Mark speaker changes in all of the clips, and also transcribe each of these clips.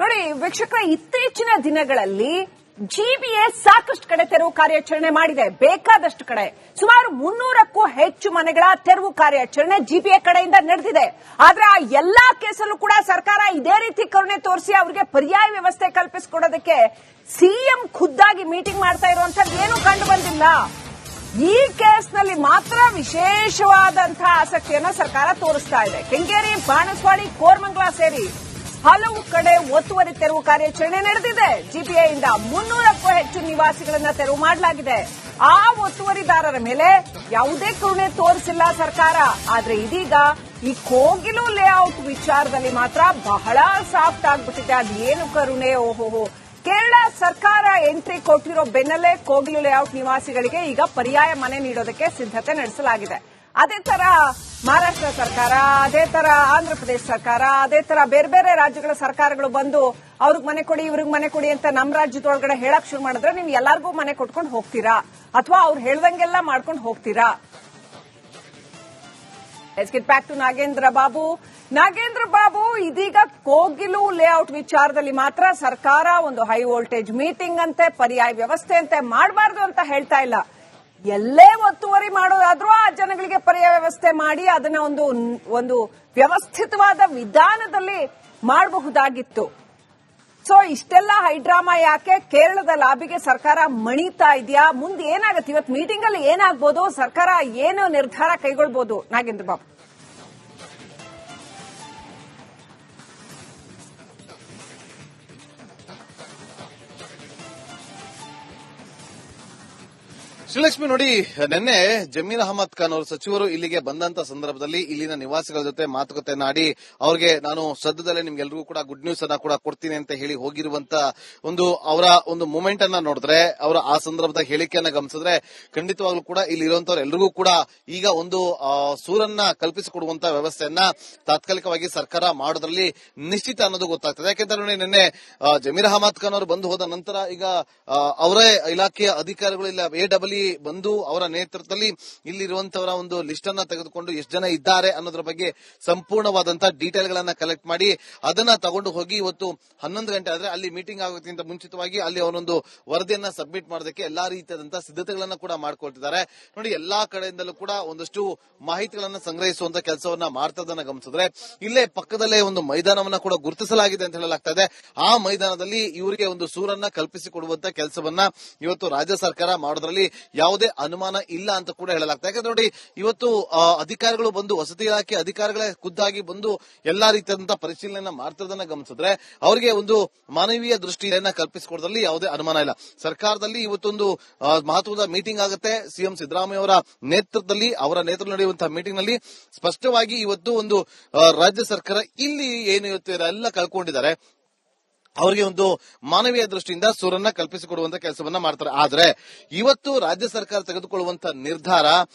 Speaker 1: ನೋಡಿ ವೀಕ್ಷಕರ, ಇತ್ತೀಚಿನ ದಿನಗಳಲ್ಲಿ ಜಿಬಿಎ ಸಾಕಷ್ಟು ಕಡೆ ತೆರವು ಕಾರ್ಯಾಚರಣೆ ಮಾಡಿದೆ. ಬೇಕಾದಷ್ಟು ಕಡೆ ಸುಮಾರು 300ಕ್ಕೂ ಹೆಚ್ಚು ಮನೆಗಳ ತೆರವು ಕಾರ್ಯಾಚರಣೆ ಜಿಬಿಎ ಕಡೆಯಿಂದ ನಡೆದಿದೆ. ಆದ್ರೆ ಆ ಎಲ್ಲಾ ಕೇಸಲ್ಲೂ ಕೂಡ ಸರ್ಕಾರ ಇದೇ ರೀತಿ ಕರುಣೆ ತೋರಿಸಿ ಅವರಿಗೆ ಪರ್ಯಾಯ ವ್ಯವಸ್ಥೆ ಕಲ್ಪಿಸಿಕೊಡೋದಕ್ಕೆ ಸಿಎಂ ಖುದ್ದಾಗಿ ಮೀಟಿಂಗ್ ಮಾಡ್ತಾ ಇರುವಂತದ್ದು ಏನು ಕಂಡು ಬಂದಿಲ್ಲ. ಈ ಕೇಸ್ನಲ್ಲಿ ಮಾತ್ರ ವಿಶೇಷವಾದಂತಹ ಆಸಕ್ತಿಯನ್ನು ಸರ್ಕಾರ ತೋರಿಸ್ತಾ ಇದೆ. ಕೆಂಗೇರಿ, ಬಾಣಸ್ವಾಡಿ, ಕೋರಮಂಗಲ ಸೇರಿ ಹಲವು ಕಡೆ ಒತ್ತುವರಿ ತೆರವು ಕಾರ್ಯಾಚರಣೆ ನಡೆದಿದೆ. ಜಿಬಿಎಯಿಂದ 300ಕ್ಕೂ ಹೆಚ್ಚು ನಿವಾಸಿಗಳನ್ನ ತೆರವು ಮಾಡಲಾಗಿದೆ. ಆ ಒತ್ತುವರಿದಾರರ ಮೇಲೆ ಯಾವುದೇ ಕರುಣೆ ತೋರಿಸಿಲ್ಲ ಸರ್ಕಾರ. ಆದ್ರೆ ಇದೀಗ ಈ ಕೋಗಿಲು ಲೇಔಟ್ ವಿಚಾರದಲ್ಲಿ ಮಾತ್ರ ಬಹಳ ಸಾಫ್ಟ್ ಆಗ್ಬಿಟ್ಟಿದೆ. ಅದೇನು ಕರುಣೆ, ಓಹೋಹೋ. ಕೇರಳ ಸರ್ಕಾರ ಎಂಟ್ರಿ ಕೊಟ್ಟಿರೋ ಬೆನ್ನಲ್ಲೇ ಕೋಗಿಲು ಲೇಔಟ್ ನಿವಾಸಿಗಳಿಗೆ ಈಗ ಪರ್ಯಾಯ ಮನೆ ನೀಡೋದಕ್ಕೆ ಸಿದ್ಧತೆ ನಡೆಸಲಾಗಿದೆ. ಅದೇ ತರ ಮಹಾರಾಷ್ಟ್ರ ಸರ್ಕಾರ, ಅದೇ ತರ ಆಂಧ್ರಪ್ರದೇಶ ಸರ್ಕಾರ, ಅದೇ ತರ ಬೇರೆ ಬೇರೆ ರಾಜ್ಯಗಳ ಸರ್ಕಾರಗಳು ಬಂದು ಅವ್ರಿಗೆ ಮನೆ ಕೊಡಿ, ಇವ್ರಿಗೆ ಮನೆ ಕೊಡಿ ಅಂತ ನಮ್ಮ ರಾಜ್ಯದೊಳಗಡೆ ಹೇಳಕ್ ಶುರು ಮಾಡಿದ್ರೆ ನೀವು ಎಲ್ಲಾರ್ಗೂ ಮನೆ ಕೊಟ್ಕೊಂಡು ಹೋಗ್ತೀರಾ ಅಥವಾ ಅವ್ರು ಹೇಳ್ದಂಗೆಲ್ಲ ಮಾಡ್ಕೊಂಡು ಹೋಗ್ತೀರಾ? Let's get back to Nagendra Babu. Nagendra Babu, ಇದೀಗ ಕೋಗಿಲು ಲೇಔಟ್ ವಿಚಾರದಲ್ಲಿ ಮಾತ್ರ ಸರ್ಕಾರ ಒಂದು ಹೈ ವೋಲ್ಟೇಜ್ ಮೀಟಿಂಗ್ ಅಂತೆ, ಪರ್ಯಾಯ ವ್ಯವಸ್ಥೆ ಅಂತೆ ಮಾಡಬಾರ್ದು ಅಂತ ಹೇಳ್ತಾ ಇಲ್ಲ. ಎಲ್ಲೇ ಒತ್ತುವರಿ ಮಾಡೋದಾದ್ರೂ ಆ ಜನಗಳಿಗೆ ಪರ್ಯಾಯ ವ್ಯವಸ್ಥೆ ಮಾಡಿ ಅದನ್ನ ಒಂದು ವ್ಯವಸ್ಥಿತವಾದ ವಿಧಾನದಲ್ಲಿ ಮಾಡಬಹುದಾಗಿತ್ತು. ಸೊ ಇಷ್ಟೆಲ್ಲ ಹೈಡ್ರಾಮಾ ಯಾಕೆ? ಕೇರಳದ ಲಾಬಿಗೆ ಸರ್ಕಾರ ಮಣಿತಾ ಇದೆಯಾ? ಮುಂದೆ ಏನಾಗುತ್ತೆ? ಇವತ್ತು ಮೀಟಿಂಗ್ ಅಲ್ಲಿ ಏನಾಗಬಹುದು? ಸರ್ಕಾರ ಏನು ನಿರ್ಧಾರ ಕೈಗೊಳ್ಳಬಹುದು? ನಾಗೇಂದ್ರ ಬಾಬು.
Speaker 2: ಶ್ರೀಲಕ್ಷ್ಮಿ, ನೋಡಿ, ನಿನ್ನೆ ಜಮೀರ್ ಅಹಮದ್ ಖಾನ್ ಅವರು ಸಚಿವರು ಇಲ್ಲಿಗೆ ಬಂದಂತ ಸಂದರ್ಭದಲ್ಲಿ ಇಲ್ಲಿನ ನಿವಾಸಿಗಳ ಜೊತೆ ಮಾತುಕತೆನಾಡಿ ಅವ್ರಿಗೆ ನಾನು ಸದ್ಯದಲ್ಲೇ ನಿಮ್ಗೆಲ್ರಿಗೂ ಕೂಡ ಗುಡ್ ನ್ಯೂಸ್ ಅನ್ನ ಕೂಡ ಕೊಡ್ತೀನಿ ಅಂತ ಹೇಳಿ ಹೋಗಿರುವಂತ ಅವರ ಒಂದು ಮೂಮೆಂಟ್ ಅನ್ನ ನೋಡಿದ್ರೆ, ಅವರ ಆ ಸಂದರ್ಭದ ಹೇಳಿಕೆಯನ್ನ ಗಮನಿಸಿದ್ರೆ ಖಂಡಿತವಾಗ್ಲೂ ಕೂಡ ಇಲ್ಲಿ ಇರುವಂತವ್ರು ಎಲ್ರಿಗೂ ಕೂಡ ಈಗ ಒಂದು ಸೂರನ್ನ ಕಲ್ಪಿಸಿಕೊಡುವಂತ ವ್ಯವಸ್ಥೆಯನ್ನ ತಾತ್ಕಾಲಿಕವಾಗಿ ಸರ್ಕಾರ ಮಾಡೋದ್ರಲ್ಲಿ ನಿಶ್ಚಿತ ಅನ್ನೋದು ಗೊತ್ತಾಗ್ತದೆ. ಯಾಕೆಂದ್ರೆ ನೋಡಿ, ನಿನ್ನೆ ಜಮೀರ್ ಅಹಮದ್ ಖಾನ್ ಅವರು ಬಂದು ಹೋದ ನಂತರ ಈಗ ಅವರೇ ಇಲಾಖೆಯ ಅಧಿಕಾರಿಗಳು ಇಲ್ಲ ಎಡಬ್ಲ್ಯೂ ಬಂದು ಅವರ ನೇತೃತ್ವದಲ್ಲಿ ಇಲ್ಲಿರುವಂತವರ ಒಂದು ಲಿಸ್ಟ್ ಅನ್ನ ತೆಗೆದುಕೊಂಡು ಎಷ್ಟು ಜನ ಇದ್ದಾರೆ ಅನ್ನೋದ್ರ ಬಗ್ಗೆ ಸಂಪೂರ್ಣವಾದಂತಹ ಡೀಟೇಲ್ ಗಳನ್ನ ಕಲೆಕ್ಟ್ ಮಾಡಿ ಅದನ್ನ ತಗೊಂಡು ಹೋಗಿ ಇವತ್ತು 11 ಗಂಟೆ ಆದ್ರೆ ಅಲ್ಲಿ ಮೀಟಿಂಗ್ ಆಗೋಕ್ಕಿಂತ ಮುಂಚಿತವಾಗಿ ಅಲ್ಲಿ ಅವರೊಂದು ವರದಿಯನ್ನ ಸಬ್ಮಿಟ್ ಮಾಡೋದಕ್ಕೆ ಎಲ್ಲಾ ರೀತಿಯಾದಂತಹ ಸಿದ್ಧತೆಗಳನ್ನ ಕೂಡ ಮಾಡ್ಕೊಳ್ತಿದ್ದಾರೆ. ನೋಡಿ, ಎಲ್ಲಾ ಕಡೆಯಿಂದಲೂ ಕೂಡ ಒಂದಷ್ಟು ಮಾಹಿತಿಗಳನ್ನ ಸಂಗ್ರಹಿಸುವಂತ ಕೆಲಸವನ್ನ ಮಾಡ್ತದನ್ನ ಗಮನಿಸಿದ್ರೆ ಇಲ್ಲೇ ಪಕ್ಕದಲ್ಲೇ ಒಂದು ಮೈದಾನವನ್ನ ಕೂಡ ಗುರುತಿಸಲಾಗಿದೆ ಅಂತ ಹೇಳಲಾಗ್ತಾ ಇದೆ. ಆ ಮೈದಾನದಲ್ಲಿ ಇವರಿಗೆ ಒಂದು ಸೂರನ್ನ ಕಲ್ಪಿಸಿಕೊಡುವಂತ ಕೆಲಸವನ್ನ ಇವತ್ತು ರಾಜ್ಯ ಸರ್ಕಾರ ಮಾಡೋದ್ರಲ್ಲಿ ಯಾವುದೇ ಅನುಮಾನ ಇಲ್ಲ ಅಂತ ಕೂಡ ಹೇಳಲಾಗ್ತದೆ. ಯಾಕಂದ್ರೆ ನೋಡಿ, ಇವತ್ತು ಅಧಿಕಾರಿಗಳು ಬಂದು ವಸತಿ ಇಲಾಖೆ ಅಧಿಕಾರಿಗಳೇ ಖುದ್ದಾಗಿ ಬಂದು ಎಲ್ಲಾ ರೀತಿಯಾದಂತಹ ಪರಿಶೀಲನೆ ಮಾಡ್ತಿರೋದನ್ನ ಗಮನಿಸಿದ್ರೆ ಅವರಿಗೆ ಒಂದು ಮಾನವೀಯ ದೃಷ್ಟಿಯನ್ನ ಕಲ್ಪಿಸಿಕೊಡೋದ್ರಲ್ಲಿ ಯಾವುದೇ ಅನುಮಾನ ಇಲ್ಲ. ಸರ್ಕಾರದಲ್ಲಿ ಇವತ್ತೊಂದು ಮಹತ್ವದ ಮೀಟಿಂಗ್ ಆಗುತ್ತೆ. ಸಿಎಂ ಸಿದ್ದರಾಮಯ್ಯ ಅವರ ನೇತೃತ್ವದಲ್ಲಿ ನಡೆಯುವಂತಹ ಮೀಟಿಂಗ್ ನಲ್ಲಿ ಸ್ಪಷ್ಟವಾಗಿ ಇವತ್ತು ಒಂದು ರಾಜ್ಯ ಸರ್ಕಾರ ಇಲ್ಲಿ ಏನು ಇವತ್ತು ಎಲ್ಲ ಕಳ್ಕೊಂಡಿದ್ದಾರೆ ಅವರಿಗೆ ಒಂದು ಮಾನವೀಯ ದೃಷ್ಟಿಯಿಂದ ಸೂರನ್ನ ಕಲ್ಪಿಸಿಕೊಡುವಂತ ಕೆಲಸವನ್ನ ಮಾಡ್ತಾರೆ. ಆದ್ರೆ ಇವತ್ತು ರಾಜ್ಯ ಸರ್ಕಾರ ತೆಗೆದುಕೊಳ್ಳುವಂತ ನಿರ್ಧಾರ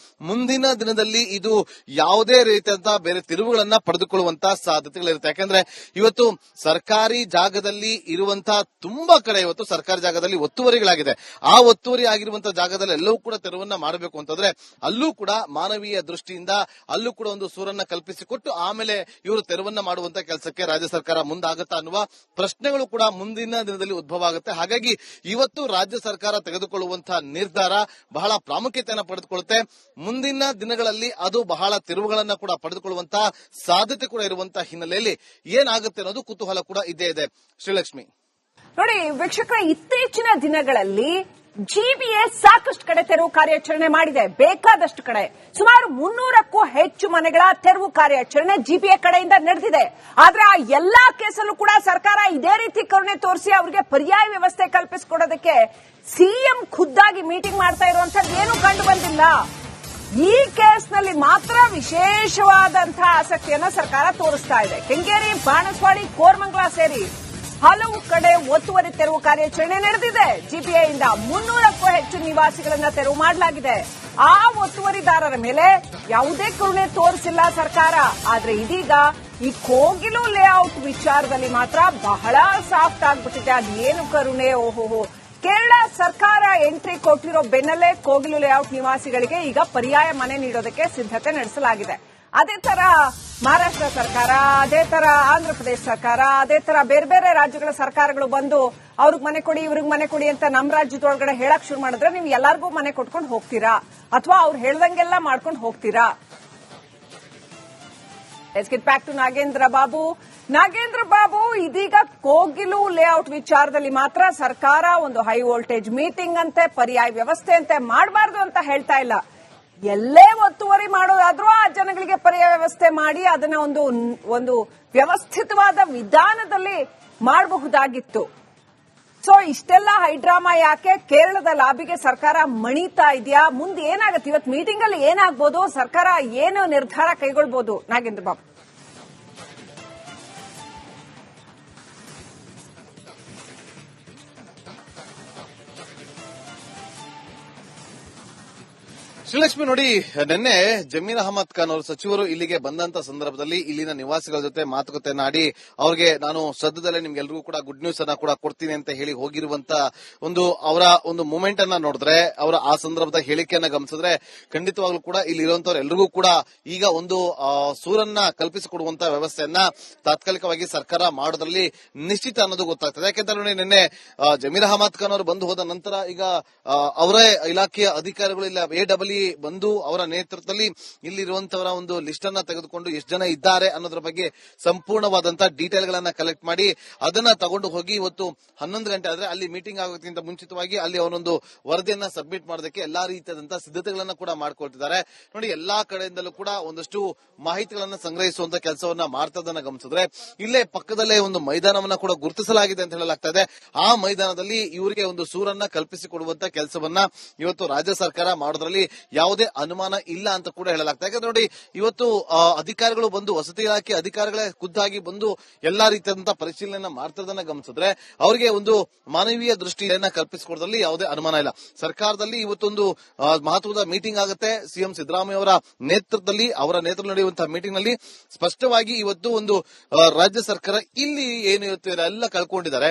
Speaker 2: ಮುಂದಿನ ದಿನದಲ್ಲಿ ಇದು ಯಾವುದೇ ರೀತಿಯಂತಹ ಬೇರೆ ತಿರುವುಗಳನ್ನ ಪಡೆದುಕೊಳ್ಳುವಂತಹ ಸಾಧ್ಯತೆಗಳಿರುತ್ತೆ. ಯಾಕಂದ್ರೆ ಇವತ್ತು ಸರ್ಕಾರಿ ಜಾಗದಲ್ಲಿ ಇರುವಂತಹ ತುಂಬಾ ಕಡೆ ಇವತ್ತು ಸರ್ಕಾರಿ ಜಾಗದಲ್ಲಿ ಒತ್ತುವರಿಗಳಾಗಿದೆ. ಆ ಒತ್ತುವರಿ ಆಗಿರುವಂತಹ ಜಾಗದಲ್ಲಿ ಎಲ್ಲವೂ ಕೂಡ ತೆರವನ್ನ ಮಾಡಬೇಕು ಅಂತಂದ್ರೆ ಅಲ್ಲೂ ಕೂಡ ಮಾನವೀಯ ದೃಷ್ಟಿಯಿಂದ ಅಲ್ಲೂ ಕೂಡ ಒಂದು ಸೂರನ್ನ ಕಲ್ಪಿಸಿಕೊಟ್ಟು ಆಮೇಲೆ ಇವರು ತೆರವನ್ನ ಮಾಡುವಂತ ಕೆಲಸಕ್ಕೆ ರಾಜ್ಯ ಸರ್ಕಾರ ಮುಂದಾಗುತ್ತಾ ಅನ್ನುವ ಪ್ರಶ್ನೆಗಳು ಕೂಡ ಮುಂದಿನ ದಿನದಲ್ಲಿ ಉದ್ಭವ ಆಗುತ್ತೆ. ಹಾಗಾಗಿ ಇವತ್ತು ರಾಜ್ಯ ಸರ್ಕಾರ ತೆಗೆದುಕೊಳ್ಳುವಂತಹ ನಿರ್ಧಾರ ಬಹಳ ಪ್ರಾಮುಖ್ಯತೆಯನ್ನು ಪಡೆದುಕೊಳ್ಳುತ್ತೆ. ಮುಂದಿನ ದಿನಗಳಲ್ಲಿ ಅದು ಬಹಳ ತಿರುವುಗಳನ್ನ ಕೂಡ ಪಡೆದುಕೊಳ್ಳುವಂತಹ ಸಾಧ್ಯತೆ ಕೂಡ ಇರುವಂತಹ ಹಿನ್ನೆಲೆಯಲ್ಲಿ ಏನಾಗುತ್ತೆ ಅನ್ನೋದು ಕುತೂಹಲ ಕೂಡ ಇದ್ದೇ ಇದೆ. ಶ್ರೀಲಕ್ಷ್ಮಿ,
Speaker 1: ನೋಡಿ ವೀಕ್ಷಕರ, ಇತ್ತೀಚಿನ ದಿನಗಳಲ್ಲಿ ಜಿಬಿಎ ಸಾಕಷ್ಟು ಕಡೆ ತೆರವು ಕಾರ್ಯಾಚರಣೆ ಮಾಡಿದೆ. ಬೇಕಾದಷ್ಟು ಕಡೆ ಸುಮಾರು 300ಕ್ಕೂ ಹೆಚ್ಚು ಮನೆಗಳ ತೆರವು ಕಾರ್ಯಾಚರಣೆ ಜಿಬಿಎ ಕಡೆಯಿಂದ ನಡೆದಿದೆ. ಆದ್ರೆ ಆ ಎಲ್ಲಾ ಕೇಸಲ್ಲೂ ಕೂಡ ಸರ್ಕಾರ ಇದೇ ರೀತಿ ಕರುಣೆ ತೋರಿಸಿ ಅವರಿಗೆ ಪರ್ಯಾಯ ವ್ಯವಸ್ಥೆ ಕಲ್ಪಿಸಿಕೊಡೋದಕ್ಕೆ ಸಿಎಂ ಖುದ್ದಾಗಿ ಮೀಟಿಂಗ್ ಮಾಡ್ತಾ ಇರುವಂತದ್ದು ಏನು ಕಂಡು ಬಂದಿಲ್ಲ. ಈ ಕೇಸ್ನಲ್ಲಿ ಮಾತ್ರ ವಿಶೇಷವಾದಂತಹ ಆಸಕ್ತಿಯನ್ನು ಸರ್ಕಾರ ತೋರಿಸ್ತಾ ಇದೆ. ಕೆಂಗೇರಿ, ಬಾಣಸ್ವಾಡಿ, ಕೋರಮಂಗಲ ಸೇರಿ ಹಲವು ಕಡೆ ಒತ್ತುವರಿ ತೆರವು ಕಾರ್ಯಾಚರಣೆ ನಡೆದಿದೆ. ಜಿಬಿಎಯಿಂದ 300ಕ್ಕೂ ಹೆಚ್ಚು ನಿವಾಸಿಗಳನ್ನ ತೆರವು ಮಾಡಲಾಗಿದೆ. ಆ ಒತ್ತುವರಿದಾರರ ಮೇಲೆ ಯಾವುದೇ ಕರುಣೆ ತೋರಿಸಿಲ್ಲ ಸರ್ಕಾರ. ಆದ್ರೆ ಇದೀಗ ಈ ಕೋಗಿಲು ಲೇಔಟ್ ವಿಚಾರದಲ್ಲಿ ಮಾತ್ರ ಬಹಳ ಸಾಫ್ಟ್ ಆಗ್ಬಿಟ್ಟಿದೆ. ಅದೇನು ಕರುಣೆ, ಓಹೋಹೋ. ಕೇರಳ ಸರ್ಕಾರ ಎಂಟ್ರಿ ಕೊಟ್ಟಿರೋ ಬೆನ್ನಲ್ಲೇ ಕೋಗಿಲು ಲೇಔಟ್ ನಿವಾಸಿಗಳಿಗೆ ಈಗ ಪರ್ಯಾಯ ಮನೆ ನೀಡೋದಕ್ಕೆ ಸಿದ್ಧತೆ ನಡೆಸಲಾಗಿದೆ. ಅದೇ ತರ ಮಹಾರಾಷ್ಟ್ರ ಸರ್ಕಾರ, ಅದೇ ತರ ಆಂಧ್ರ ಪ್ರದೇಶ ಸರ್ಕಾರ, ಅದೇ ತರ ಬೇರೆ ಬೇರೆ ರಾಜ್ಯಗಳ ಸರ್ಕಾರಗಳು ಬಂದು ಅವ್ರಿಗೆ ಮನೆ ಕೊಡಿ ಇವ್ರಿಗೆ ಮನೆ ಕೊಡಿ ಅಂತ ನಮ್ಮ ರಾಜ್ಯದೊಳಗಡೆ ಹೇಳಕ್ ಶುರು ಮಾಡಿದ್ರೆ ನೀವು ಎಲ್ಲಾರ್ಗೂ ಮನೆ ಕೊಟ್ಕೊಂಡು ಹೋಗ್ತೀರಾ ಅಥವಾ ಅವ್ರು ಹೇಳ್ದಂಗೆಲ್ಲ ಮಾಡ್ಕೊಂಡು ಹೋಗ್ತೀರಾ? Let's get back to Nagendra Babu. Nagendra Babu, ಇದೀಗ ಕೋಗಿಲು ಲೇಔಟ್ ವಿಚಾರದಲ್ಲಿ ಮಾತ್ರ ಸರ್ಕಾರ ಒಂದು ಹೈ ವೋಲ್ಟೇಜ್ ಮೀಟಿಂಗ್ ಅಂತೆ, ಪರ್ಯಾಯ ವ್ಯವಸ್ಥೆ ಅಂತೆ ಮಾಡಬಾರ್ದು ಅಂತ ಹೇಳ್ತಾ ಇಲ್ಲ. ಎಲ್ಲೇ ಒತ್ತುವರಿ ಮಾಡೋದಾದ್ರೂ ಆ ಜನಗಳಿಗೆ ಪರ್ಯಾಯ ವ್ಯವಸ್ಥೆ ಮಾಡಿ ಅದನ್ನ ಒಂದು ವ್ಯವಸ್ಥಿತವಾದ ವಿಧಾನದಲ್ಲಿ ಮಾಡಬಹುದಾಗಿತ್ತು. ಸೊ ಇಷ್ಟೆಲ್ಲ ಹೈಡ್ರಾಮಾ ಯಾಕೆ? ಕೇರಳದ ಲಾಬಿಗೆ ಸರ್ಕಾರ ಮಣಿತಾ ಇದೆಯಾ? ಮುಂದೆ ಏನಾಗುತ್ತೆ? ಇವತ್ತು ಮೀಟಿಂಗ್ ಅಲ್ಲಿ ಏನಾಗಬಹುದು? ಸರ್ಕಾರ ಏನು ನಿರ್ಧಾರ ಕೈಗೊಳ್ಳಬಹುದು? ನಾಗೇಂದ್ರ ಬಾಬು,
Speaker 2: ಶ್ರೀಲಕ್ಷ್ಮಿ, ನೋಡಿ, ನಿನ್ನೆ ಜಮೀರ್ ಅಹಮದ್ ಖಾನ್ ಅವರು ಸಚಿವರು ಇಲ್ಲಿಗೆ ಬಂದಂತ ಸಂದರ್ಭದಲ್ಲಿ ಇಲ್ಲಿನ ನಿವಾಸಿಗಳ ಜೊತೆ ಮಾತುಕತೆನಾಡಿ ಅವ್ರಿಗೆ ನಾನು ಸದ್ಯದಲ್ಲೇ ನಿಮ್ಗೆಲ್ರಿಗೂ ಕೂಡ ಗುಡ್ ನ್ಯೂಸ್ ಅನ್ನ ಕೂಡ ಕೊಡ್ತೀನಿ ಅಂತ ಹೇಳಿ ಹೋಗಿರುವಂತ ಅವರ ಒಂದು ಮೂಮೆಂಟ್ ಅನ್ನ ನೋಡಿದ್ರೆ, ಅವರ ಆ ಸಂದರ್ಭದ ಹೇಳಿಕೆಯನ್ನ ಗಮನಿಸಿದ್ರೆ ಖಂಡಿತವಾಗ್ಲೂ ಕೂಡ ಇಲ್ಲಿ ಇರುವಂತವ್ರೆಲ್ಲರಿಗೂ ಕೂಡ ಈಗ ಒಂದು ಸೂರನ್ನ ಕಲ್ಪಿಸಿಕೊಡುವಂತ ವ್ಯವಸ್ಥೆಯನ್ನ ತಾತ್ಕಾಲಿಕವಾಗಿ ಸರ್ಕಾರ ಮಾಡೋದ್ರಲ್ಲಿ ನಿಶ್ಚಿತ ಅನ್ನೋದು ಗೊತ್ತಾಗ್ತದೆ. ಯಾಕೆಂತ ನೋಡಿ, ನಿನ್ನೆ ಜಮೀರ್ ಅಹಮದ್ ಖಾನ್ ಅವರು ಬಂದು ಹೋದ ನಂತರ ಈಗ ಅವರೇ ಇಲಾಖೆಯ ಅಧಿಕಾರಿಗಳು ಇಲ್ಲ AWE ಬಂದು ಅವರ ನೇತೃತ್ವದಲ್ಲಿ ಇಲ್ಲಿರುವಂತವರ ಒಂದು ಲಿಸ್ಟ್ ಅನ್ನ ತೆಗೆದುಕೊಂಡು ಎಷ್ಟು ಜನ ಇದ್ದಾರೆ ಅನ್ನೋದ್ರ ಬಗ್ಗೆ ಸಂಪೂರ್ಣವಾದಂತಹ ಡೀಟೇಲ್ ಗಳನ್ನ ಕಲೆಕ್ಟ್ ಮಾಡಿ ಅದನ್ನ ತಗೊಂಡು ಹೋಗಿ ಇವತ್ತು 11 ಗಂಟೆ ಆದ್ರೆ ಅಲ್ಲಿ ಮೀಟಿಂಗ್ ಆಗೋಕ್ಕಿಂತ ಮುಂಚಿತವಾಗಿ ಅಲ್ಲಿ ಅವರೊಂದು ವರದಿಯನ್ನ ಸಬ್ಮಿಟ್ ಮಾಡೋದಕ್ಕೆ ಎಲ್ಲಾ ರೀತಿಯಾದಂತಹ ಸಿದ್ಧತೆಗಳನ್ನ ಕೂಡ ಮಾಡ್ಕೊಳ್ತಿದ್ದಾರೆ. ನೋಡಿ, ಎಲ್ಲಾ ಕಡೆಯಿಂದಲೂ ಕೂಡ ಒಂದಷ್ಟು ಮಾಹಿತಿಗಳನ್ನ ಸಂಗ್ರಹಿಸುವಂತ ಕೆಲಸವನ್ನ ಮಾಡ್ತದನ್ನ ಗಮನಿಸಿದ್ರೆ ಇಲ್ಲೇ ಪಕ್ಕದಲ್ಲೇ ಒಂದು ಮೈದಾನವನ್ನ ಕೂಡ ಗುರುತಿಸಲಾಗಿದೆ ಅಂತ ಹೇಳಲಾಗ್ತಾ ಇದೆ. ಆ ಮೈದಾನದಲ್ಲಿ ಇವರಿಗೆ ಒಂದು ಸೂರನ್ನ ಕಲ್ಪಿಸಿಕೊಡುವಂತ ಕೆಲಸವನ್ನ ಇವತ್ತು ರಾಜ್ಯ ಸರ್ಕಾರ ಮಾಡೋದ್ರಲ್ಲಿ ಯಾವುದೇ ಅನುಮಾನ ಇಲ್ಲ ಅಂತ ಕೂಡ ಹೇಳಲಾಗ್ತದೆ. ಯಾಕಂದ್ರೆ ನೋಡಿ, ಇವತ್ತು ಅಧಿಕಾರಿಗಳು ಬಂದು ವಸತಿ ಇಲಾಖೆ ಅಧಿಕಾರಿಗಳೇ ಖುದ್ದಾಗಿ ಬಂದು ಎಲ್ಲಾ ರೀತಿಯಾದಂತಹ ಪರಿಶೀಲನೆ ಮಾಡ್ತಿರೋದನ್ನ ಗಮನಿಸಿದ್ರೆ ಅವರಿಗೆ ಒಂದು ಮಾನವೀಯ ದೃಷ್ಟಿಯನ್ನ ಕಲ್ಪಿಸಿಕೊಡೋದ್ರಲ್ಲಿ ಯಾವುದೇ ಅನುಮಾನ ಇಲ್ಲ. ಸರ್ಕಾರದಲ್ಲಿ ಇವತ್ತೊಂದು ಮಹತ್ವದ ಮೀಟಿಂಗ್ ಆಗುತ್ತೆ. ಸಿಎಂ ಸಿದ್ದರಾಮಯ್ಯ ಅವರ ನೇತೃತ್ವದಲ್ಲಿ ನಡೆಯುವಂತಹ ಮೀಟಿಂಗ್ ನಲ್ಲಿ ಸ್ಪಷ್ಟವಾಗಿ ಇವತ್ತು ಒಂದು ರಾಜ್ಯ ಸರ್ಕಾರ ಇಲ್ಲಿ ಏನು ಇವತ್ತು ಎಲ್ಲ ಕಳ್ಕೊಂಡಿದ್ದಾರೆ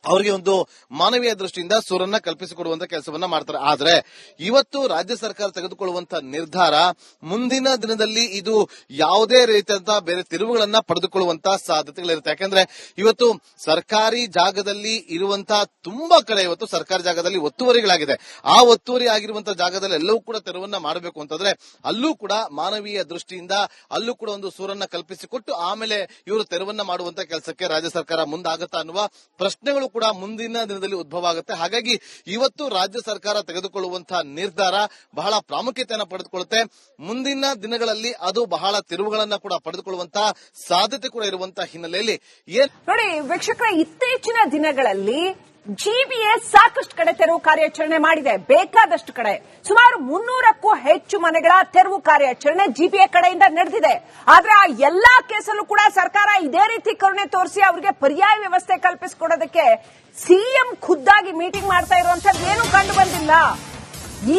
Speaker 2: ಅವರಿಗೆ ಒಂದು ಮಾನವೀಯ ದೃಷ್ಟಿಯಿಂದ ಸೂರನ್ನ ಕಲ್ಪಿಸಿಕೊಡುವಂತ ಕೆಲಸವನ್ನ ಮಾಡ್ತಾರೆ. ಆದ್ರೆ ಇವತ್ತು ರಾಜ್ಯ ಸರ್ಕಾರ ತೆಗೆದುಕೊಳ್ಳುವಂತಹ ನಿರ್ಧಾರ ಮುಂದಿನ ದಿನದಲ್ಲಿ ಇದು ಯಾವುದೇ ರೀತಿಯಂತಹ ಬೇರೆ ತಿರುವುಗಳನ್ನ ಪಡೆದುಕೊಳ್ಳುವಂತಹ ಸಾಧ್ಯತೆಗಳಿರುತ್ತೆ. ಯಾಕಂದ್ರೆ ಇವತ್ತು ಸರ್ಕಾರಿ ಜಾಗದಲ್ಲಿ ಇರುವಂತಹ ತುಂಬಾ ಕಡೆ ಇವತ್ತು ಸರ್ಕಾರಿ ಜಾಗದಲ್ಲಿ ಒತ್ತುವರಿಗಳಾಗಿದೆ. ಆ ಒತ್ತುವರಿ ಆಗಿರುವಂತಹ ಜಾಗದಲ್ಲಿ ಎಲ್ಲವೂ ಕೂಡ ತೆರವನ್ನ ಮಾಡಬೇಕು ಅಂತಂದ್ರೆ ಅಲ್ಲೂ ಕೂಡ ಮಾನವೀಯ ದೃಷ್ಟಿಯಿಂದ ಅಲ್ಲೂ ಕೂಡ ಒಂದು ಸೂರನ್ನ ಕಲ್ಪಿಸಿಕೊಟ್ಟು ಆಮೇಲೆ ಇವರು ತೆರವನ್ನ ಮಾಡುವಂತ ಕೆಲಸಕ್ಕೆ ರಾಜ್ಯ ಸರ್ಕಾರ ಮುಂದಾಗುತ್ತಾ ಅನ್ನುವ ಪ್ರಶ್ನೆಗಳು ಕೂಡ ಮುಂದಿನ ದಿನದಲ್ಲಿ ಉದ್ಭವ ಆಗುತ್ತೆ. ಹಾಗಾಗಿ ಇವತ್ತು ರಾಜ್ಯ ಸರ್ಕಾರ ತೆಗೆದುಕೊಳ್ಳುವಂತಹ ನಿರ್ಧಾರ ಬಹಳ ಪ್ರಾಮುಖ್ಯತೆಯನ್ನು ಪಡೆದುಕೊಳ್ಳುತ್ತೆ. ಮುಂದಿನ ದಿನಗಳಲ್ಲಿ ಅದು ಬಹಳ ತಿರುವುಗಳನ್ನ ಕೂಡ ಪಡೆದುಕೊಳ್ಳುವಂತಹ ಸಾಧ್ಯತೆ ಕೂಡ ಇರುವಂತಹ ಹಿನ್ನೆಲೆಯಲ್ಲಿ
Speaker 1: ನೋಡಿ ವೀಕ್ಷಕರ, ಇತ್ತೀಚಿನ ದಿನಗಳಲ್ಲಿ ಜಿಬಿಎಸ್ ಸಾಕಷ್ಟು ಕಡೆ ತೆರವು ಕಾರ್ಯಾಚರಣೆ ಮಾಡಿದೆ. ಬೇಕಾದಷ್ಟು ಕಡೆ ಸುಮಾರು 300ಕ್ಕೂ ಹೆಚ್ಚು ಮನೆಗಳ ತೆರವು ಕಾರ್ಯಾಚರಣೆ ಜಿಬಿಎ ಕಡೆಯಿಂದ ನಡೆದಿದೆ. ಆದ್ರೆ ಆ ಎಲ್ಲಾ ಕೇಸಲ್ಲೂ ಕೂಡ ಸರ್ಕಾರ ಇದೇ ರೀತಿ ಕರುಣೆ ತೋರಿಸಿ ಅವರಿಗೆ ಪರ್ಯಾಯ ವ್ಯವಸ್ಥೆ ಕಲ್ಪಿಸಿಕೊಡೋದಕ್ಕೆ ಸಿಎಂ ಖುದ್ದಾಗಿ ಮೀಟಿಂಗ್ ಮಾಡ್ತಾ ಇರುವಂತದ್ದು ಏನು ಕಂಡು ಬಂದಿಲ್ಲ.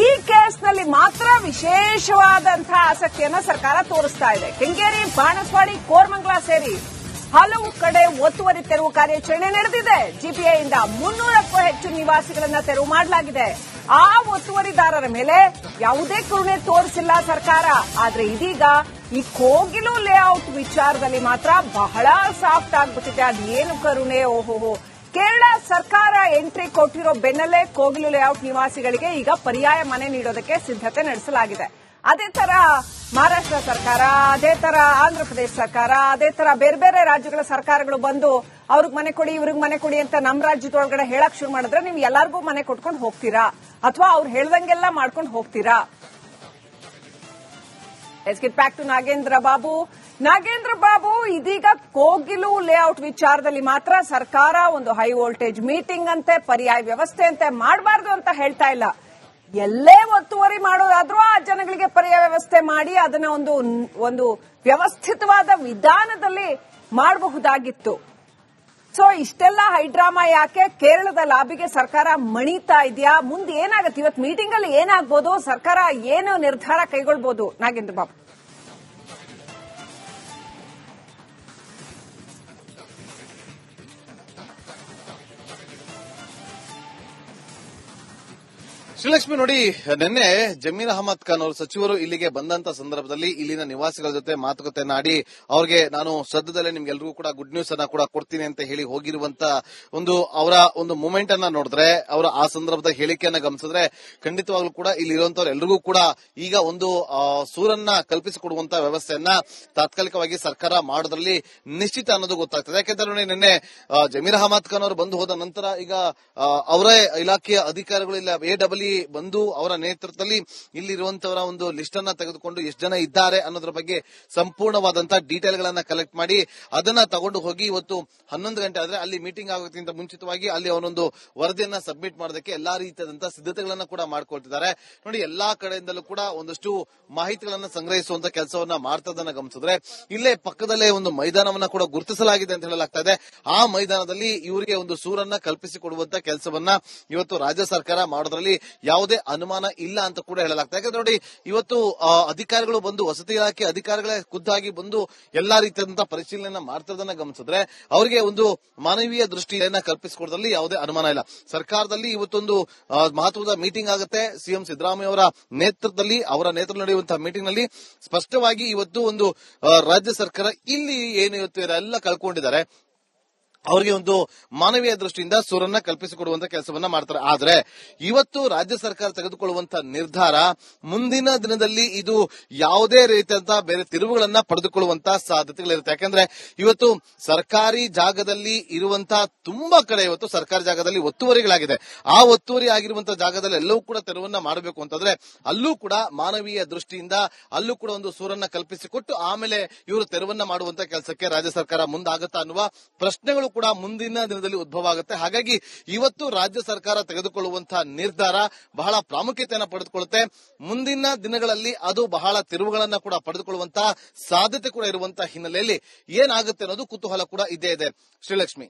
Speaker 1: ಈ ಕೇಸ್ನಲ್ಲಿ ಮಾತ್ರ ವಿಶೇಷವಾದಂತಹ ಆಸಕ್ತಿಯನ್ನ ಸರ್ಕಾರ ತೋರಿಸ್ತಾ ಇದೆ. ಕೆಂಗೇರಿ, ಬಾಣಸ್ವಾಡಿ, ಕೋರಮಂಗಲ ಸೇರಿ ಹಲವು ಕಡೆ ಒತ್ತುವರಿ ತೆರವು ಕಾರ್ಯಾಚರಣೆ ನಡೆದಿದೆ. ಜಿಬಿಎಯಿಂದ 300ಕ್ಕೂ ಹೆಚ್ಚು ನಿವಾಸಿಗಳನ್ನ ತೆರವು ಮಾಡಲಾಗಿದೆ. ಆ ಒತ್ತುವರಿದಾರರ ಮೇಲೆ ಯಾವುದೇ ಕರುಣೆ ತೋರಿಸಿಲ್ಲ ಸರ್ಕಾರ. ಆದ್ರೆ ಇದೀಗ ಈ ಕೋಗಿಲು ಲೇಔಟ್ ವಿಚಾರದಲ್ಲಿ ಮಾತ್ರ ಬಹಳ ಸಾಫ್ಟ್ ಆಗ್ಬಿಟ್ಟಿದೆ. ಅದೇನು ಕರುಣೆ, ಓಹೋಹೋ. ಕೇರಳ ಸರ್ಕಾರ ಎಂಟ್ರಿ ಕೊಟ್ಟಿರೋ ಬೆನ್ನಲ್ಲೇ ಕೋಗಿಲು ಲೇಔಟ್ ನಿವಾಸಿಗಳಿಗೆ ಈಗ ಪರ್ಯಾಯ ಮನೆ ನೀಡೋದಕ್ಕೆ ಸಿದ್ಧತೆ ನಡೆಸಲಾಗಿದೆ. ಅದೇ ತರ ಮಹಾರಾಷ್ಟ್ರ ಸರ್ಕಾರ, ಅದೇ ತರ ಆಂಧ್ರ ಪ್ರದೇಶ ಸರ್ಕಾರ, ಅದೇ ತರ ಬೇರೆ ಬೇರೆ ರಾಜ್ಯಗಳ ಸರ್ಕಾರಗಳು ಬಂದು ಅವ್ರಿಗೆ ಮನೆ ಕೊಡಿ ಇವ್ರಿಗೆ ಮನೆ ಕೊಡಿ ಅಂತ ನಮ್ಮ ರಾಜ್ಯದೊಳಗಡೆ ಹೇಳಕ್ ಶುರು ಮಾಡಿದ್ರೆ ನೀವು ಎಲ್ಲಾರ್ಗೂ ಮನೆ ಕೊಟ್ಕೊಂಡು ಹೋಗ್ತೀರಾ ಅಥವಾ ಅವ್ರು ಹೇಳ್ದಂಗೆಲ್ಲ ಮಾಡ್ಕೊಂಡು ಹೋಗ್ತೀರಾ? Let's get back to Nagendra Babu. Nagendra Babu, ಇದೀಗ ಕೋಗಿಲು ಲೇಔಟ್ ವಿಚಾರದಲ್ಲಿ ಮಾತ್ರ ಸರ್ಕಾರ ಒಂದು ಹೈ ವೋಲ್ಟೇಜ್ ಮೀಟಿಂಗ್ ಅಂತೆ, ಪರ್ಯಾಯ ವ್ಯವಸ್ಥೆ ಅಂತೆ ಮಾಡಬಾರ್ದು ಅಂತ ಹೇಳ್ತಾ ಇಲ್ಲ. ಎಲ್ಲೇ ಒತ್ತುವರಿ ಮಾಡೋದಾದ್ರೂ ಆ ಜನಗಳಿಗೆ ಪರ್ಯಾಯ ವ್ಯವಸ್ಥೆ ಮಾಡಿ ಅದನ್ನ ಒಂದು ವ್ಯವಸ್ಥಿತವಾದ ವಿಧಾನದಲ್ಲಿ ಮಾಡಬಹುದಾಗಿತ್ತು. ಸೊ ಇಷ್ಟೆಲ್ಲ ಹೈಡ್ರಾಮಾ ಯಾಕೆ? ಕೇರಳದ ಲಾಬಿಗೆ ಸರ್ಕಾರ ಮಣಿತಾ ಇದೆಯಾ? ಮುಂದೆ ಏನಾಗುತ್ತೆ? ಇವತ್ತು ಮೀಟಿಂಗ್ ಅಲ್ಲಿ ಏನಾಗಬಹುದು? ಸರ್ಕಾರ ಏನು ನಿರ್ಧಾರ ಕೈಗೊಳ್ಳಬಹುದು? ನಾಗೇಂದ್ರ ಬಾಬು,
Speaker 2: ಶ್ರೀಲಕ್ಷ್ಮಿ ನೋಡಿ, ನಿನ್ನೆ ಜಮೀರ್ ಅಹಮದ್ ಖಾನ್ ಅವರು ಸಚಿವರು ಇಲ್ಲಿಗೆ ಬಂದಂತ ಸಂದರ್ಭದಲ್ಲಿ ಇಲ್ಲಿನ ನಿವಾಸಿಗಳ ಜೊತೆ ಮಾತುಕತೆನಾಡಿ ಅವ್ರಿಗೆ ನಾನು ಸದ್ಯದಲ್ಲೇ ನಿಮ್ಗೆಲ್ರಿಗೂ ಕೂಡ ಗುಡ್ ನ್ಯೂಸ್ ಅನ್ನ ಕೂಡ ಕೊಡ್ತೀನಿ ಅಂತ ಹೇಳಿ ಹೋಗಿರುವಂತ ಅವರ ಒಂದು ಮೂಮೆಂಟ್ ಅನ್ನ ನೋಡಿದ್ರೆ, ಅವರ ಆ ಸಂದರ್ಭದ ಹೇಳಿಕೆಯನ್ನ ಗಮನಿಸಿದ್ರೆ ಖಂಡಿತವಾಗ್ಲೂ ಕೂಡ ಇಲ್ಲಿ ಇರುವಂತವ್ರು ಎಲ್ರಿಗೂ ಕೂಡ ಈಗ ಒಂದು ಸೂರನ್ನ ಕಲ್ಪಿಸಿಕೊಡುವಂತ ವ್ಯವಸ್ಥೆಯನ್ನ ತಾತ್ಕಾಲಿಕವಾಗಿ ಸರ್ಕಾರ ಮಾಡೋದ್ರಲ್ಲಿ ನಿಶ್ಚಿತ ಅನ್ನೋದು ಗೊತ್ತಾಗ್ತದೆ. ಯಾಕೆಂದ್ರೆ ನೋಡಿ, ನಿನ್ನೆ ಜಮೀರ್ ಅಹಮದ್ ಖಾನ್ ಅವರು ಬಂದು ಹೋದ ನಂತರ ಈಗ ಅವರೇ ಇಲಾಖೆಯ ಅಧಿಕಾರಿಗಳು ಇಲ್ಲ AEE ಬಂದು ಅವರ ನೇತೃತ್ವದಲ್ಲಿ ಇಲ್ಲಿರುವಂತವರ ಒಂದು ಲಿಸ್ಟ್ ಅನ್ನ ತೆಗೆದುಕೊಂಡು ಎಷ್ಟು ಜನ ಇದ್ದಾರೆ ಅನ್ನೋದ್ರ ಬಗ್ಗೆ ಸಂಪೂರ್ಣವಾದಂತಹ ಡೀಟೇಲ್ ಗಳನ್ನ ಕಲೆಕ್ಟ್ ಮಾಡಿ ಅದನ್ನ ತಗೊಂಡು ಹೋಗಿ ಇವತ್ತು 11 ಗಂಟೆ ಆದ್ರೆ ಅಲ್ಲಿ ಮೀಟಿಂಗ್ ಆಗೋಕ್ಕಿಂತ ಮುಂಚಿತವಾಗಿ ಅಲ್ಲಿ ಅವನೊಂದು ವರದಿಯನ್ನ ಸಬ್ಮಿಟ್ ಮಾಡೋದಕ್ಕೆ ಎಲ್ಲಾ ರೀತಿಯಾದಂತಹ ಸಿದ್ಧತೆಗಳನ್ನ ಕೂಡ ಮಾಡ್ಕೊಳ್ತಿದ್ದಾರೆ. ನೋಡಿ, ಎಲ್ಲಾ ಕಡೆಯಿಂದಲೂ ಕೂಡ ಒಂದಷ್ಟು ಮಾಹಿತಿಗಳನ್ನ ಸಂಗ್ರಹಿಸುವಂತ ಕೆಲಸವನ್ನ ಮಾಡ್ತದನ್ನ ಗಮನಿಸಿದ್ರೆ, ಇಲ್ಲೇ ಪಕ್ಕದಲ್ಲೇ ಒಂದು ಮೈದಾನವನ್ನ ಕೂಡ ಗುರುತಿಸಲಾಗಿದೆ ಅಂತ ಹೇಳಲಾಗ್ತಾ ಇದೆ. ಆ ಮೈದಾನದಲ್ಲಿ ಇವರಿಗೆ ಒಂದು ಸೂರನ್ನ ಕಲ್ಪಿಸಿಕೊಡುವಂತ ಕೆಲಸವನ್ನ ಇವತ್ತು ರಾಜ್ಯ ಸರ್ಕಾರ ಮಾಡೋದ್ರಲ್ಲಿ ಯಾವುದೇ ಅನುಮಾನ ಇಲ್ಲ ಅಂತ ಕೂಡ ಹೇಳಲಾಗ್ತದೆ. ಯಾಕಂದ್ರೆ ನೋಡಿ, ಇವತ್ತು ಅಧಿಕಾರಿಗಳು ಬಂದು, ವಸತಿ ಇಲಾಖೆ ಅಧಿಕಾರಿಗಳೇ ಖುದ್ದಾಗಿ ಬಂದು ಎಲ್ಲಾ ರೀತಿಯಾದಂತಹ ಪರಿಶೀಲನೆ ಮಾಡ್ತಿರೋದನ್ನ ಗಮನಿಸಿದ್ರೆ ಅವರಿಗೆ ಒಂದು ಮಾನವೀಯ ದೃಷ್ಟಿಯನ್ನ ಕಲ್ಪಿಸಿಕೊಡೋದ್ರಲ್ಲಿ ಯಾವುದೇ ಅನುಮಾನ ಇಲ್ಲ. ಸರ್ಕಾರದಲ್ಲಿ ಇವತ್ತೊಂದು ಮಹತ್ವದ ಮೀಟಿಂಗ್ ಆಗುತ್ತೆ. ಸಿಎಂ ಸಿದ್ದರಾಮಯ್ಯ ಅವರ ನೇತೃತ್ವದಲ್ಲಿ ನಡೆಯುವಂತಹ ಮೀಟಿಂಗ್ ನಲ್ಲಿ ಸ್ಪಷ್ಟವಾಗಿ ಇವತ್ತು ಒಂದು ರಾಜ್ಯ ಸರ್ಕಾರ ಇಲ್ಲಿ ಏನು ಇವತ್ತು ಎಲ್ಲ ಕಳ್ಕೊಂಡಿದ್ದಾರೆ ಅವರಿಗೆ ಒಂದು ಮಾನವೀಯ ದೃಷ್ಟಿಯಿಂದ ಸೂರನ್ನ ಕಲ್ಪಿಸಿಕೊಡುವಂತ ಕೆಲಸವನ್ನ ಮಾಡ್ತಾರೆ. ಆದ್ರೆ ಇವತ್ತು ರಾಜ್ಯ ಸರ್ಕಾರ ತೆಗೆದುಕೊಳ್ಳುವಂತ ನಿರ್ಧಾರ ಮುಂದಿನ ದಿನದಲ್ಲಿ ಇದು ಯಾವುದೇ ರೀತಿಯಂತಹ ಬೇರೆ ತಿರುವುಗಳನ್ನ ಪಡೆದುಕೊಳ್ಳುವಂತಹ ಸಾಧ್ಯತೆಗಳಿರುತ್ತೆ. ಯಾಕಂದ್ರೆ ಇವತ್ತು ಸರ್ಕಾರಿ ಜಾಗದಲ್ಲಿ ಇರುವಂತಹ ತುಂಬಾ ಕಡೆ ಇವತ್ತು ಸರ್ಕಾರಿ ಜಾಗದಲ್ಲಿ ಒತ್ತುವರಿಗಳಾಗಿದೆ. ಆ ಒತ್ತುವರಿ ಆಗಿರುವಂತಹ ಜಾಗದಲ್ಲಿ ಎಲ್ಲವೂ ಕೂಡ ತೆರವನ್ನ ಮಾಡಬೇಕು ಅಂತಂದ್ರೆ ಅಲ್ಲೂ ಕೂಡ ಮಾನವೀಯ ದೃಷ್ಟಿಯಿಂದ ಅಲ್ಲೂ ಕೂಡ ಒಂದು ಸೂರನ್ನ ಕಲ್ಪಿಸಿಕೊಟ್ಟು ಆಮೇಲೆ ಇವರು ತೆರವನ್ನ ಮಾಡುವಂತ ಕೆಲಸಕ್ಕೆ ರಾಜ್ಯ ಸರ್ಕಾರ ಮುಂದಾಗುತ್ತಾ ಅನ್ನುವ ಪ್ರಶ್ನೆಗಳು ಕೂಡ ಮುಂದಿನ ದಿನದಲ್ಲಿ ಉದ್ಭವ ಆಗುತ್ತೆ. ಹಾಗಾಗಿ ಇವತ್ತು ರಾಜ್ಯ ಸರ್ಕಾರ ತೆಗೆದುಕೊಳ್ಳುವಂತಹ ನಿರ್ಧಾರ ಬಹಳ ಪ್ರಾಮುಖ್ಯತೆಯನ್ನು ಪಡೆದುಕೊಳ್ಳುತ್ತೆ. ಮುಂದಿನ ದಿನಗಳಲ್ಲಿ ಅದು ಬಹಳ ತಿರುವುಗಳನ್ನ ಕೂಡ ಪಡೆದುಕೊಳ್ಳುವಂತಹ ಸಾಧ್ಯತೆ ಕೂಡ ಇರುವಂತಹ ಹಿನ್ನೆಲೆಯಲ್ಲಿ ಏನಾಗುತ್ತೆ ಅನ್ನೋದು ಕುತೂಹಲ ಕೂಡ ಇದ್ದೇ ಇದೆ. ಶ್ರೀಲಕ್ಷ್ಮಿ.